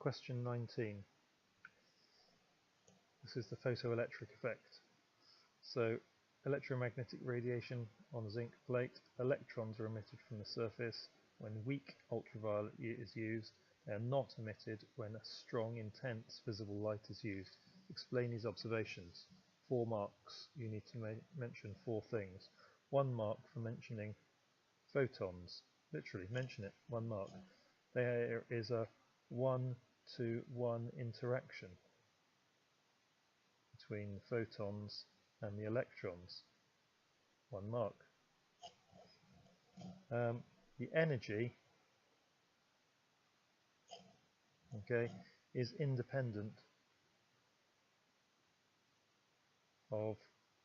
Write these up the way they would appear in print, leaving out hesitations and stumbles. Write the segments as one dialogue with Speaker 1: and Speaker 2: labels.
Speaker 1: Question 19. This is the photoelectric effect. So, electromagnetic radiation on a zinc plate, electrons are emitted from the surface. When weak ultraviolet is used, they are not emitted when a strong, intense, visible light is used. Explain these observations. 4 marks. You need to mention 4 things. 1 mark for mentioning photons. Literally, mention it. 1 mark. There is a 1-to-1 interaction between the photons and the electrons. 1 mark. The energy, is independent of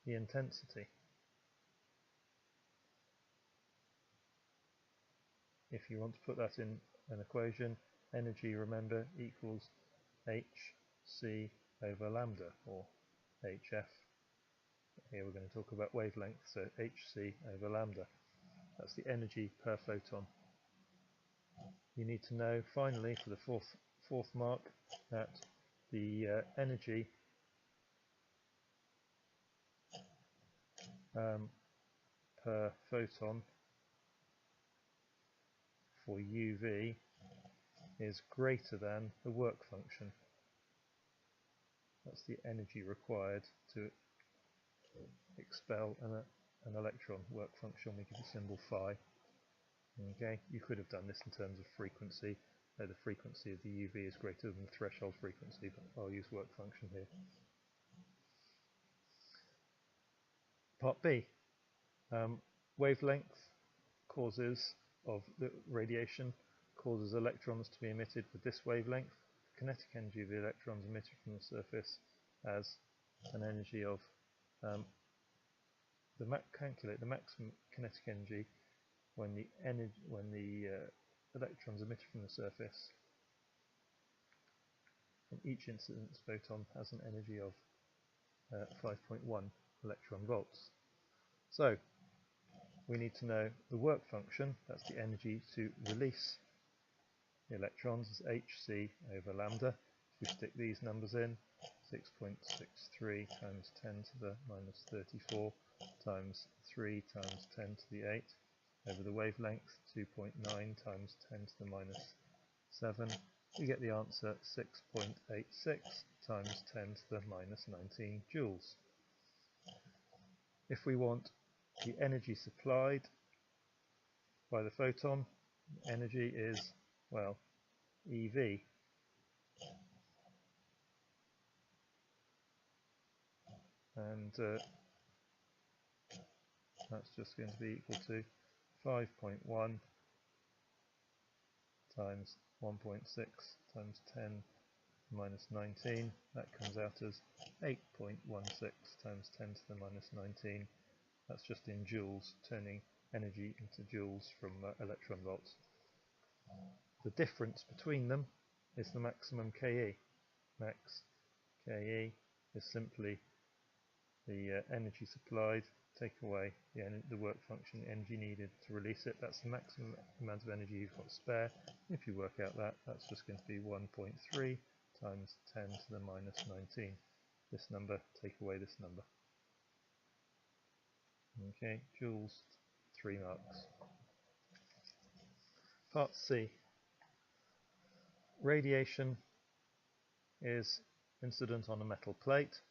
Speaker 1: the intensity. If you want to put that in an equation, energy, remember, equals hc over lambda, or hf. Here we're going to talk about wavelength, so hc over lambda. That's the energy per photon. You need to know, finally, for the fourth mark, that the energy per photon for UV is greater than the work function. That's the energy required to expel an electron. Work function, we give the symbol phi. You could have done this in terms of frequency. The frequency of the UV is greater than the threshold frequency, but I'll use work function here. Part B. Wavelength of the radiation causes electrons to be emitted with this wavelength. The kinetic energy of the electrons emitted from the surface as an energy of calculate the maximum kinetic energy when the electrons emitted from the surface from each incidence photon has an energy of 5.1 electron volts. So we need to know the work function, that's the energy to release the electrons, is hc over lambda. If we stick these numbers in, 6.63 times 10 to the minus 34 times 3 times 10 to the 8 over the wavelength, 2.9 times 10 to the minus 7, we get the answer 6.86 times 10 to the minus 19 joules. If we want the energy supplied by the photon, energy is, well, EV. And that's just going to be equal to 5.1 times 1.6 times 10 minus 19. That comes out as 8.16 times 10 to the minus 19. That's just in joules, turning energy into joules from electron volts. The difference between them is the maximum KE. Max KE is simply the energy supplied, take away the work function, the energy needed to release it. That's the maximum amount of energy you've got spare. If you work out that's just going to be 1.3 times 10 to the minus 19. This number, take away this number. Okay, joules, 3 marks. Part C. Radiation is incident on a metal plate.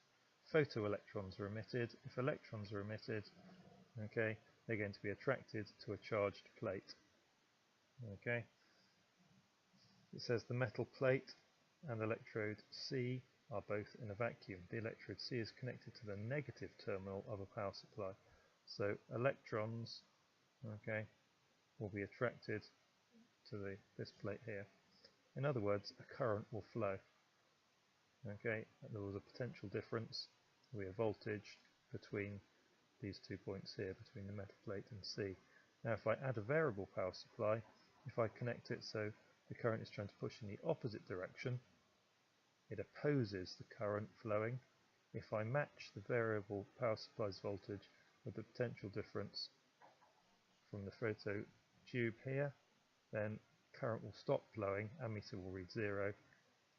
Speaker 1: Photoelectrons are emitted. If electrons are emitted, they're going to be attracted to a charged plate. It says the metal plate and electrode C are both in a vacuum. The electrode C is connected to the negative terminal of a power supply. So electrons, will be attracted to this plate here. In other words, a current will flow. There was a potential difference, a voltage between these 2 points here, between the metal plate and C. Now if I add a variable power supply, if I connect it so the current is trying to push in the opposite direction, it opposes the current flowing. If I match the variable power supply's voltage with the potential difference from the photo tube here, then current will stop flowing, ammeter will read 0,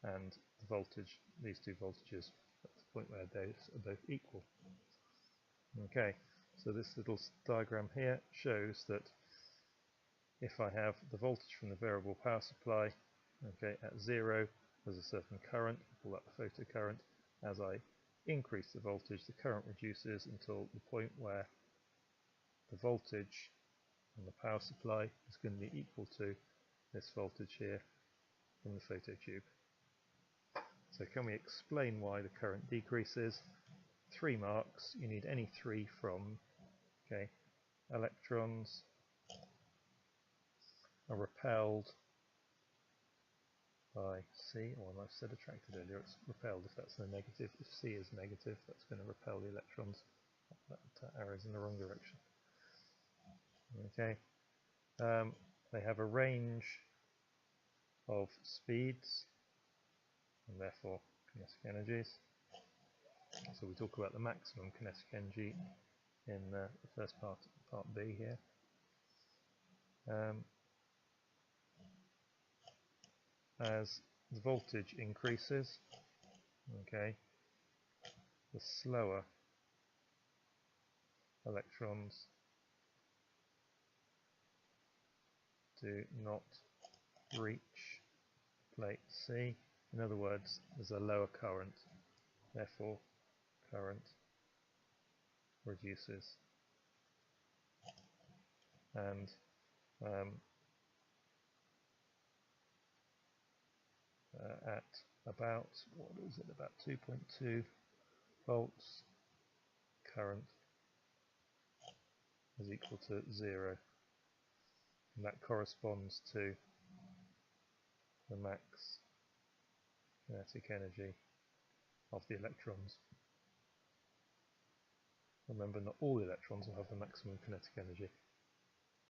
Speaker 1: and the voltage, these two voltages at the point where those are both equal. Okay, so this little diagram here shows that if I have the voltage from the variable power supply, okay, at 0, there's a certain current, call that the photocurrent. As I increase the voltage, the current reduces until the point where the voltage on the power supply is going to be equal to this voltage here in the phototube. So can we explain why the current decreases? 3 marks, you need any 3 from, okay, electrons are repelled by C, or I said attracted earlier, it's repelled if that's the negative. If C is negative, that's going to repel the electrons. That arrow's in the wrong direction. Okay, they have a range of speeds and therefore kinetic energies. So we talk about the maximum kinetic energy in the first part B here. As the voltage increases, okay, the slower electrons do not reach plate C. In other words, there's a lower current, therefore current reduces. And at about, what is it, about 2.2 volts, current is equal to 0. And that corresponds to the max kinetic energy of the electrons. Remember, not all the electrons will have the maximum kinetic energy.